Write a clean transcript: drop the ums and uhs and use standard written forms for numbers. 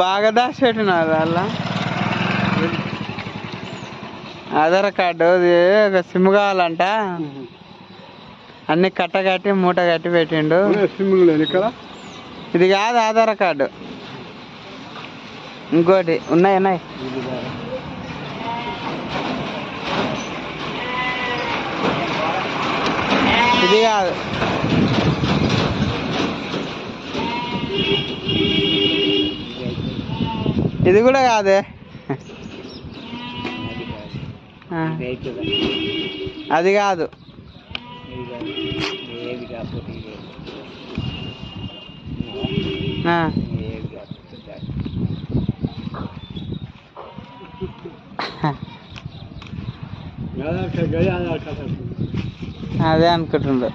బాగా దాచిపెట్టినారు అలా ఆధార్ కార్డు ఒక సిమ్ కావాలంట అన్ని కట్టగట్టి మూట కట్టి పెట్టిండు. ఇది కాదు ఆధార్ కార్డు, ఇంకోటి ఉన్నాయి. ఇది కాదు, ఇది కూడా కాదే, అది కాదు. అదే అనుకుంటుండ్రు.